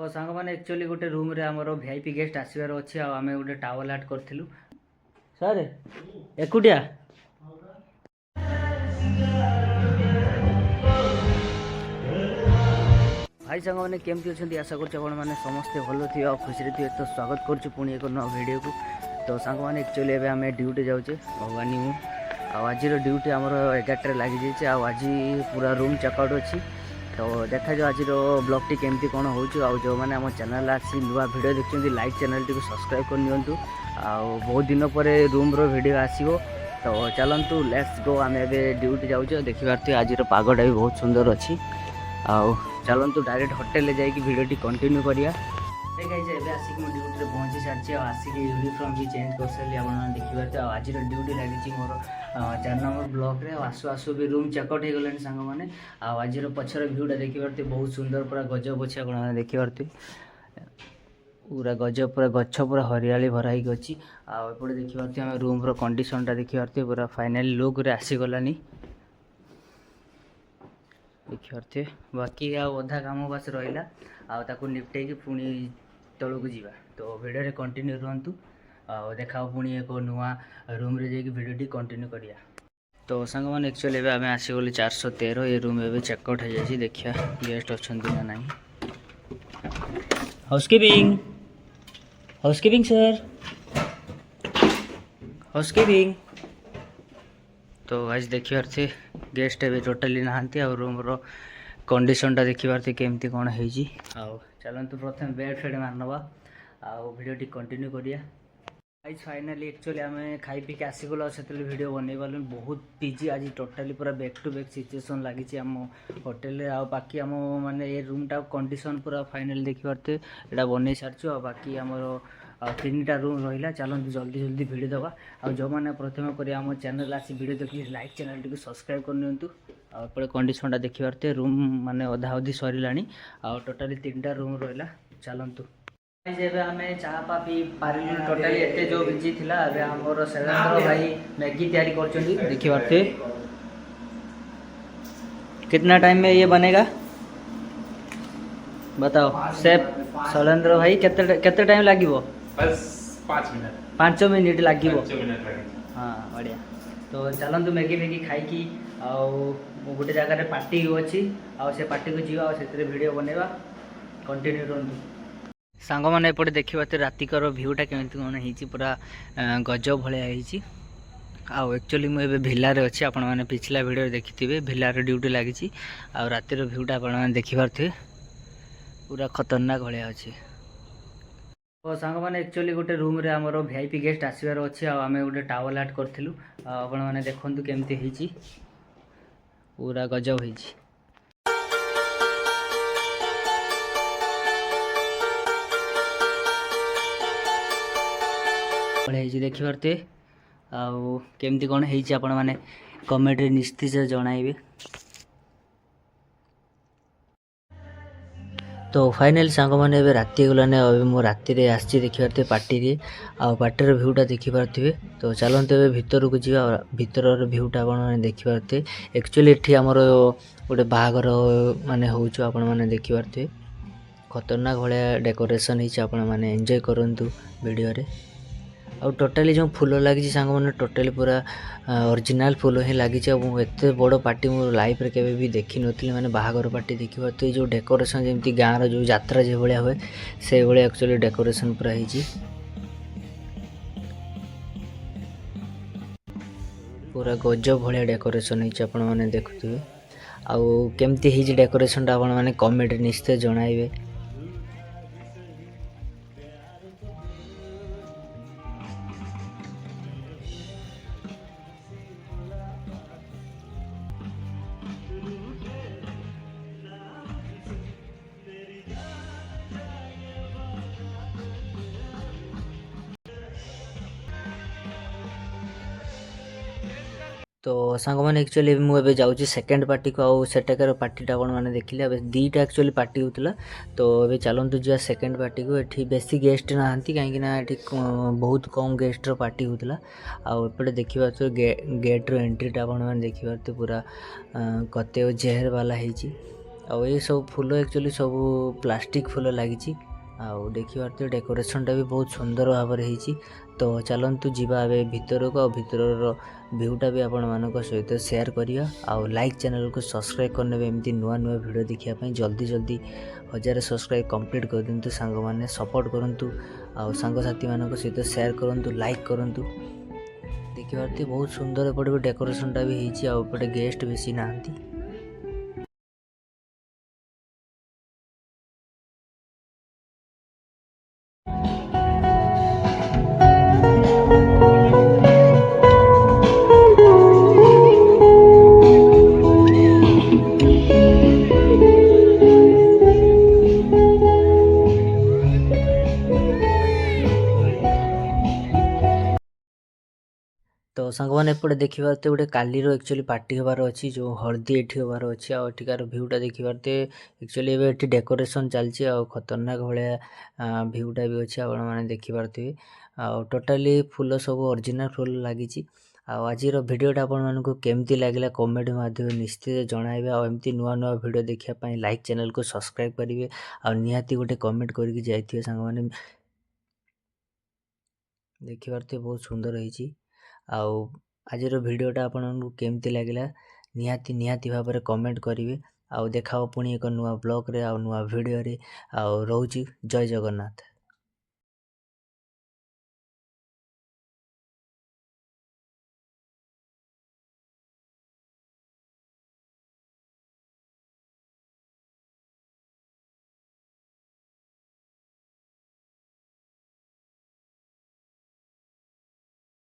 तो सांग मैंने एक्चुअली गोटे रूम रे हमरो वीआईपी गेस्ट आसीबार अच्छी आम गोटे टावल आर्ट करथिलु सर एकुटिया भाई सांग मैंने केमती अच्छा आशा कर समस्ते भल थी आ खुशी थी तो स्वागत कर पुणी एक नवा वीडियो को। तो सांग मैंने एक्चुअली एवं आम ड्यूटी जाऊे भगवानी मु आज ड्यूटी आमर 11 लगी जाइए आज पूरा रूम चेकआउट अच्छी। तो देखा जाओ आज ब्लॉग टी केमती कौन हो जो मैंने आम चैनल आसी नुआ वीडियो देखते लाइक चैनल टी सब्सक्राइब कर नियंतु बहुत दिन पर रूम रो वीडियो आसीबो। तो चलतु लेट्स गो आम ए ड्यूटी जाऊे देखिए आज पागटा भी बहुत सुंदर अच्छी चलतु डायरेक्ट होटेल जाकि भिडियोटी कंटिन्यू करिया। आसिक ड्यूटी पहुँची सारी आसिक यूनिफॉर्म भी चेंज कर सारी आप देखिए आज ड्यूटी लगी मोर 4 नंबर ब्लॉक रे आसु आसु भी रूम चेकआउट हो गलानी सांग मैंने आज पछर भ्यूटा देखिए बहुत सुंदर पूरा गजब अच्छे आप देखिए पूरा गजब पूरा गछ पूरा हरियाली भराई अच्छी आपटे देखिए आम रूम रो कंडीशनटा देखिए पूरा फाइनाल लुक रे आसीगलानी देखिए बाकी आधा काम बास रहा निपटे पुणी तौक जावा। तो वीडियो कंटिन्यू रुहतु देखा पुणी एक नुआ रूम रे जाकि वीडियोटी कंटिन्यू करिया। तो सांग मैंने एक्चुअली एवं आम आसीगली 413 ये रूम एवं चेकआउट हो जाए देखिया गेस्ट अच्छा ना ना। Housekeeping housekeeping sir housekeeping. तो आज देखिए थे गेस्ट ए टोटाली नहांती रूम रो कंडीशनटा देखिए केमती कौन है चलतु प्रथम बेड फेड मारनवा भिडियोटी कंटिन्यू करिया। आज फाइनाली एक्चुअली आम खाई पी आसीगल से वीडियो बनई पार्ल बहुत बिजी आज टोटाली पूरा बैक टू बैक सिचुएसन लगी आम होटेल बाकी आम माने ये रूमटा कंडीशन पूरा फाइनाल देखिए यहाँ बनई सारी बाकी आमर 3टा रूम रहा चलते जल्दी जल्दी भिड़ दवा जो मैंने प्रथम कर आम चैनल आसी वीडियो देखिए लाइक चैनल टी सब्सक्राइब कर नियंतु आपटे कंडीशनटा देखिए रूम माने अधा अधी सर टोटाली 3टा रूम रहा चलतु आम चाह पा पी पारे टोटाली एत जो बिजी थी आमर शैलेंद्र भाई मैगी तैयारी कर देखिए कितना टाइम में ये बनेगा बताओ शेफ शैलेंद्र भाई केते टाइम लगे बस 5 मिनट लगे हाँ बढ़िया। तो चलतु मैगी मैगी खाई गोटे जगह पार्टी अच्छी से पार्टी को जीवा से वीडियो बनवा कंटिन्यू रुहतु सांग मैंने एपटे देखिए रातिकर भ्यूटा केमती कौन हो पूरा गजब भाई एक्चुअली मुझे भिलार अच्छी आपण मैंने पिछला वीडियो देखी भिलार ड्यूटी लगी रातिर भ्यूटा आप देखिपे पूरा खतरनाक भाया अच्छी। तो सांग मैंने एक्चुअली गोटे रूम रे हमर वीआईपी गेस्ट आसीबार अच्छी आम गोटे टावल आर्ट करथिलु आपण मैंने देखंतु केमती होईची पूरा गजब होईची। देखिए केमती कौन होईची आपण मैंने कमेंट निश्चित जणाइबे। तो फाइनल सांग मैंने ए राति गलाने अभी मो राति रे आसी देखिए पार्टी पार्टी भ्यूटा देखिपे। तो चलते ए भितर को जी भितर भ्यूटा आप देखिपे एक्चुअली ये आमर गोटे बाहागर माने होचु आपण मैंने देखिपे खतरनाक भाया डेकोरेशन होने एंजॉय करंतु वीडियो रे और टोटाली जो फूल लगी सांग मैंने टोटाली पूरा ओरिजिनल फूल ही लगी एत बड़ पार्टी मो लाइफ रे केबे भी देखी नथली माने बाहागर पार्टी देखिबा। तो जो डेकोरेशन जमती गाँव जो यात्रा जो भाया हुए से भाया एक्चुअली डेकोरेशन पूरा होईची पूरा गजब भाया डेकोरेशन होईची आपण माने देखुथिबे आउ केमती होईची डेकोरेशनटा आपण माने कमेंट निश्चय जणाइबे। तो सांग मैंने एक्चुअली मुझे जाऊँगी सेकेंड पार्टी को आउ सेटाकार पार्टीटा आप मैंने देखिले अब 2टा एक्चुअली पार्टी होता। तो ये चलतु जा सेकेंड पार्टी को ये बेसी गेस्ट ना कहीं बहुत कम गेस्टर पार्टी होता आपटे देखिए तो गेट्र एंट्रीटा आप देखिए पूरा कते जेहर वाला ଆଉ ଏ ସବୁ ଫୁଲ ଆକ୍ଚୁଆଲି ସବୁ ପ୍ଲାଷ୍ଟିକ୍ ଫୁଲ ଲାଗିଛି। ଆଉ ଦେଖିପାରୁଥିବେ ଡେକୋରେସନ୍ଟା ବି ବହୁତ ସୁନ୍ଦର ଭାବରେ ହେଇଛି। ତ ଚାଲନ୍ତୁ ଯିବା ଏବେ ଭିତରକୁ, ଆଉ ଭିତରର ଭିୟୁଟା ବି ଆପଣମାନଙ୍କ ସହିତ ସେୟାର କରିବା। ଆଉ ଲାଇକ୍ ଚ୍ୟାନେଲକୁ ସବସ୍କ୍ରାଇବ୍ କରିନେବେ ଏମିତି ନୂଆ ନୂଆ ଭିଡ଼ିଓ ଦେଖିବା ପାଇଁ। ଜଲ୍ଦି 1000 ସବସ୍କ୍ରାଇବ୍ କମ୍ପ୍ଲିଟ୍ କରିଦିଅନ୍ତୁ ସାଙ୍ଗମାନେ, ସପୋର୍ଟ କରନ୍ତୁ ଆଉ ସାଙ୍ଗସାଥିମାନଙ୍କ ସହିତ ସେୟାର କରନ୍ତୁ, ଲାଇକ୍ କରନ୍ତୁ। ଦେଖିପାରୁଥିବେ ବହୁତ ସୁନ୍ଦର ଏପଟେ ବି ଡେକୋରେସନ୍ଟା ବି ହେଇଛି। ଆଉ ଏପଟେ ଗେଷ୍ଟ ବେଶୀ ନାହାନ୍ତି। ତ ସାଙ୍ଗମାନେ ଏପଟେ ଦେଖିପାରୁଥିବେ ଗୋଟେ କାଲିର ଆକ୍ଚୁଆଲି ପାର୍ଟି ହେବାର ଅଛି, ଯେଉଁ ହଳଦୀ ଏଠି ହେବାର ଅଛି। ଆଉ ଏଠିକାର ଭିୟୁଟା ଦେଖିପାରୁଥିବେ। ଆକ୍ଚୁଆଲି ଏବେ ଏଠି ଡେକୋରେସନ୍ ଚାଲିଛି ଆଉ ଖତରନାକ ଭଳିଆ ଭିୟୁଟା ବି ଅଛି, ଆପଣମାନେ ଦେଖିପାରୁଥିବେ। ଆଉ ଟୋଟାଲି ଫୁଲ ସବୁ ଅରିଜିନାଲ୍ ଫୁଲ ଲାଗିଛି। ଆଉ ଆଜିର ଭିଡ଼ିଓଟା ଆପଣମାନଙ୍କୁ କେମିତି ଲାଗିଲା କମେଣ୍ଟ ମାଧ୍ୟମରେ ନିଶ୍ଚିତ ଜଣାଇବେ। ଆଉ ଏମିତି ନୂଆ ନୂଆ ଭିଡ଼ିଓ ଦେଖିବା ପାଇଁ ଲାଇକ୍ ଚ୍ୟାନେଲକୁ ସବସ୍କ୍ରାଇବ୍ କରିବେ। ଆଉ ନିହାତି ଗୋଟେ କମେଣ୍ଟ କରିକି ଯାଇଥିବେ ସାଙ୍ଗମାନେ। ଦେଖିପାରୁଥିବେ ବହୁତ ସୁନ୍ଦର ହେଇଛି। ଆଉ ଆଜିର ଭିଡ଼ିଓଟା ଆପଣଙ୍କୁ କେମିତି ଲାଗିଲା ନିହାତି ଭାବରେ କମେଣ୍ଟ କରିବେ। ଆଉ ଦେଖାଅ ପୁଣି ଏକ ନୂଆ ବ୍ଲଗ୍ରେ ଆଉ ନୂଆ ଭିଡ଼ିଓରେ। ଆଉ ରହୁଛି, ଜୟ ଜଗନ୍ନାଥ।